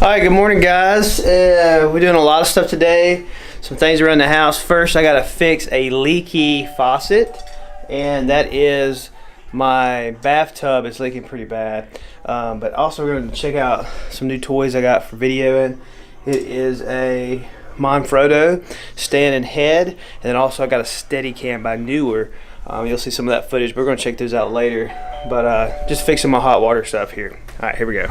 Alright, good morning guys. We're doing a lot of stuff today. Some things around the house. First, I gotta fix a leaky faucet, and that is my bathtub is leaking pretty bad. But also we're gonna check out some new toys I got for videoing. It is a Manfrotto stand and head, and then also I got a Steadicam by Newer. You'll see some of that footage, but we're gonna check those out later. But just fixing my hot water stuff here. Alright, here we go.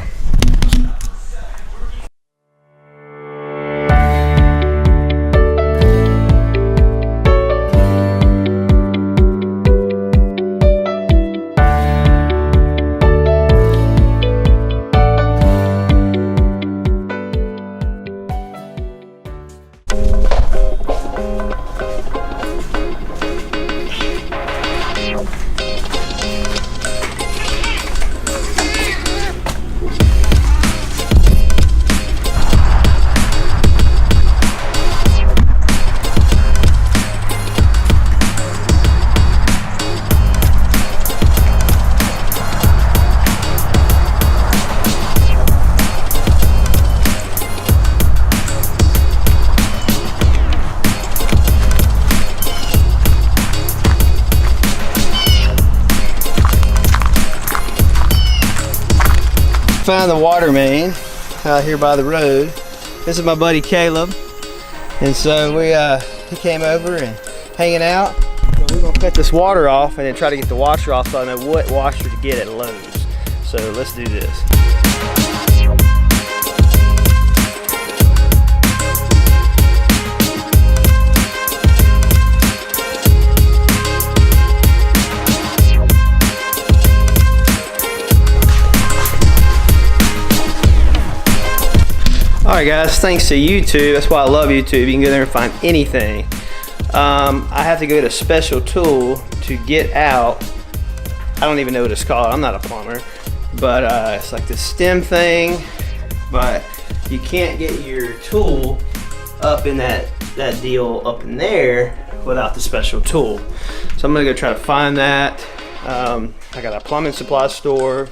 Found the water main out here by the road. This is my buddy Caleb, and so he came over and hanging out. So we're gonna cut this water off and then try to get the washer off so I know what washer to get at Lowe's. So let's do this. Alright guys, thanks to YouTube, that's why I love YouTube, you can go there and find anything. I have to go get a special tool to get out, I don't even know what it's called, I'm not a plumber, but it's like this stem thing, but you can't get your tool up in that deal up in there without the special tool. So I'm gonna go try to find that. I got a plumbing supply store,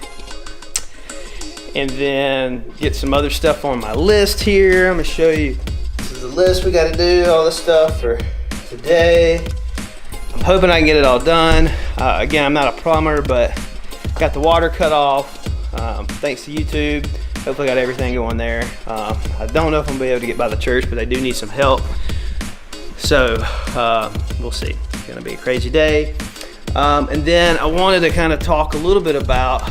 and then get some other stuff on my list here. I'm gonna show you, this is the list we gotta do, all this stuff for today. I'm hoping I can get it all done. Again, I'm not a plumber, but got the water cut off, thanks to YouTube. Hopefully got everything going there. I don't know if I'm gonna be able to get by the church, but they do need some help. So, we'll see. It's gonna be a crazy day. And then I wanted to kind of talk a little bit about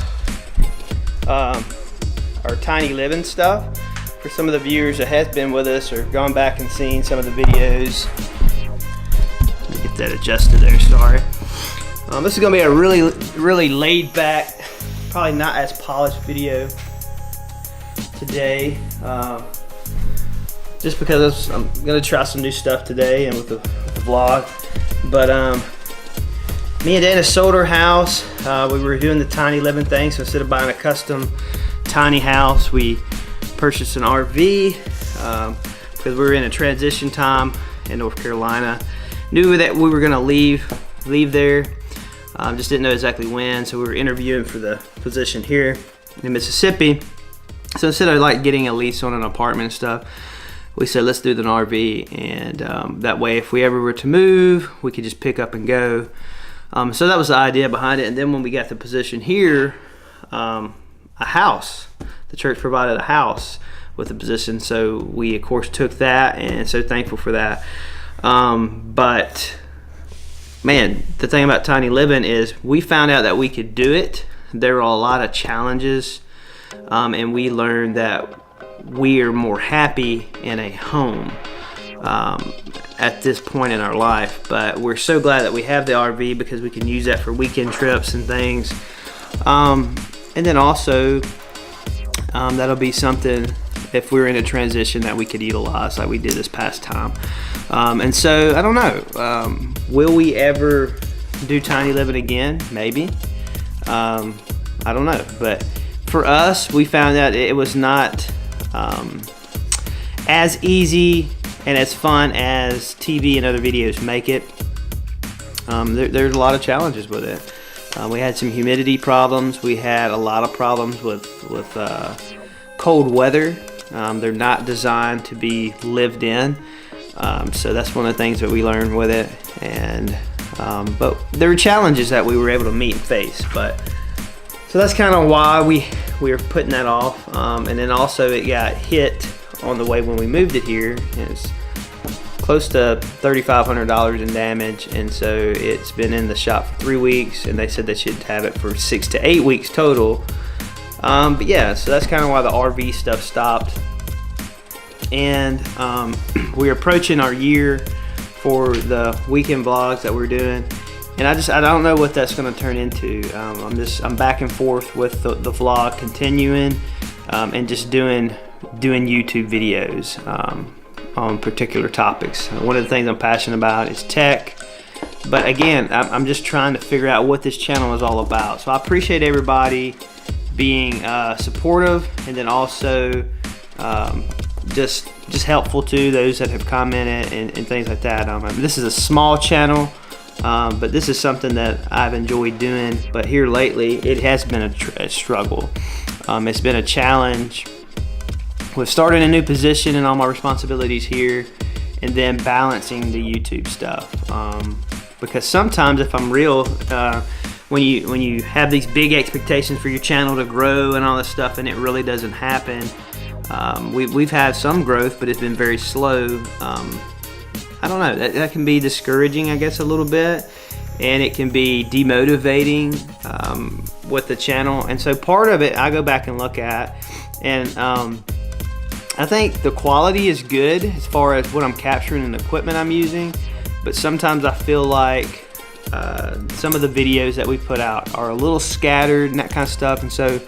our tiny living stuff. For some of the viewers that has been with us or gone back and seen some of the videos. Let me get that adjusted there, sorry. This is gonna be a really laid back, probably not as polished video today. Just because I'm gonna try some new stuff today and with the vlog. But me and Dana sold our house. We were doing the tiny living thing, so instead of buying a custom tiny house, we purchased an RV because we were in a transition time in North Carolina. Knew that we were gonna leave there, just didn't know exactly when, so we were interviewing for the position here in Mississippi. So instead of like getting a lease on an apartment and stuff, we said let's do the RV, and that way if we ever were to move, we could just pick up and go. So that was the idea behind it. And then when we got the position here, a house, the church provided a house with the position, so we of course took that, and so thankful for that. But man, the thing about tiny living is we found out that we could do it. There were a lot of challenges, and we learned that we are more happy in a home at this point in our life. But we're so glad that we have the RV because we can use that for weekend trips and things. And then also that'll be something if we're in a transition that we could utilize like we did this past time. And so I don't know, will we ever do tiny living again? Maybe. I don't know, but for us, we found out it was not as easy and as fun as TV and other videos make it. There's a lot of challenges with it. We had some humidity problems. We had a lot of problems with cold weather. They're not designed to be lived in. So that's one of the things that we learned with it. And but there were challenges that we were able to meet and face. But so that's kind of why we were putting that off. And then also it got hit on the way when we moved it here. It's close to $3,500 in damage, and so it's been in the shop for 3 weeks, and they said they should have it for 6 to 8 weeks total. But yeah, so that's kind of why the RV stuff stopped. And we're approaching our year for the weekend vlogs that we're doing, and I don't know what that's going to turn into. I'm back and forth with the vlog continuing, and just doing YouTube videos on particular topics. One of the things I'm passionate about is tech, but again, I'm just trying to figure out what this channel is all about. So I appreciate everybody being supportive, and then also just helpful to those that have commented and things like that. This is a small channel, but this is something that I've enjoyed doing, but here lately it has been a struggle. It's been a challenge with starting a new position and all my responsibilities here, and then balancing the YouTube stuff. Because sometimes, if I'm real, when you have these big expectations for your channel to grow and all this stuff, and it really doesn't happen, we've had some growth, but it's been very slow. I don't know, that can be discouraging, I guess, a little bit, and it can be demotivating with the channel. And so part of it I go back and look at, and I think the quality is good as far as what I'm capturing and the equipment I'm using, but sometimes I feel like some of the videos that we put out are a little scattered and that kind of stuff. And so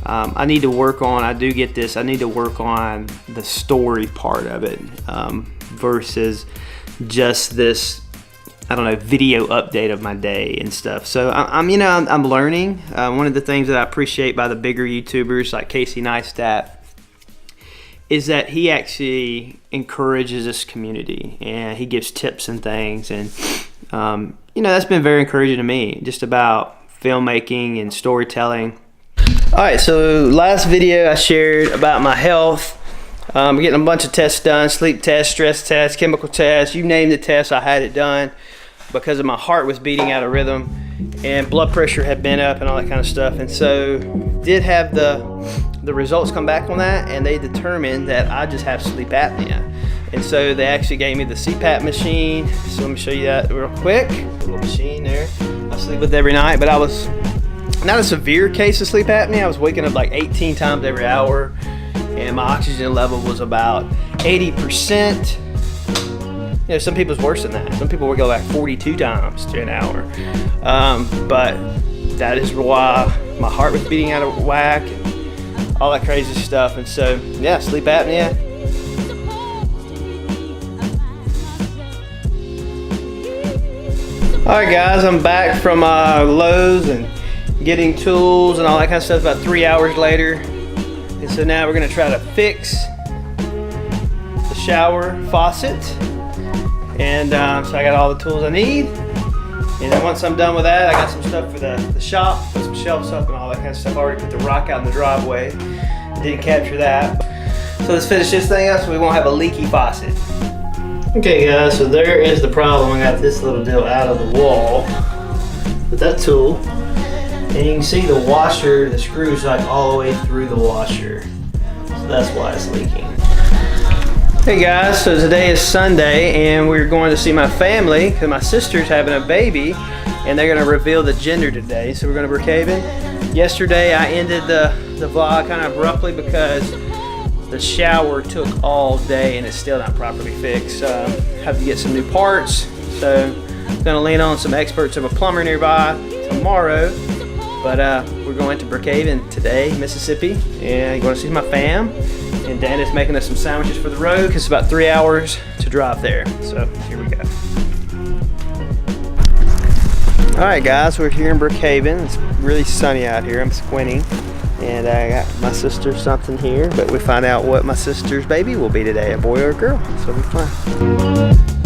I need to work on, I need to work on the story part of it, versus just this, I don't know, video update of my day and stuff. So I'm learning. One of the things that I appreciate by the bigger YouTubers like Casey Neistat is that he actually encourages this community, and he gives tips and things, and that's been very encouraging to me, just about filmmaking and storytelling. All right, so last video I shared about my health. I'm getting a bunch of tests done: sleep test, stress test, chemical test, you name the test, I had it done, because my heart was beating out of rhythm and blood pressure had been up and all that kind of stuff. And so did have the results come back on that, and they determined that I just have sleep apnea. And so they actually gave me the CPAP machine. So let me show you that real quick. A little machine there. I sleep with it every night, but I was not a severe case of sleep apnea. I was waking up like 18 times every hour, and my oxygen level was about 80%. Some people's worse than that. Some people will go like 42 times to an hour. But that is why my heart was beating out of whack and all that crazy stuff. And so, yeah, sleep apnea. All right, guys, I'm back from Lowe's and getting tools and all that kind of stuff about 3 hours later. And so now we're gonna try to fix the shower faucet. And so I got all the tools I need. And then once I'm done with that, I got some stuff for the shop, put some shelves up and all that kind of stuff. I already put the rock out in the driveway. Didn't capture that. So let's finish this thing up so we won't have a leaky faucet. Okay guys, so there is the problem. I got this little deal out of the wall with that tool. And you can see the washer, the screws like all the way through the washer. So that's why it's leaking. Hey guys, so today is Sunday and we're going to see my family because my sister's having a baby and they're going to reveal the gender today. So we're going to Brookhaven. Yesterday I ended the vlog kind of abruptly because the shower took all day and it's still not properly fixed. Have to get some new parts. So I'm going to lean on some experts of a plumber nearby tomorrow. But we're going to Brookhaven today, Mississippi, and going to see my fam. And Dan is making us some sandwiches for the road because it's about 3 hours to drive there. So here we go. All right, guys, we're here in Brookhaven. It's really sunny out here. I'm squinting, and I got my sister something here. But we find out what my sister's baby will be today, a boy or a girl. So it'll be fun.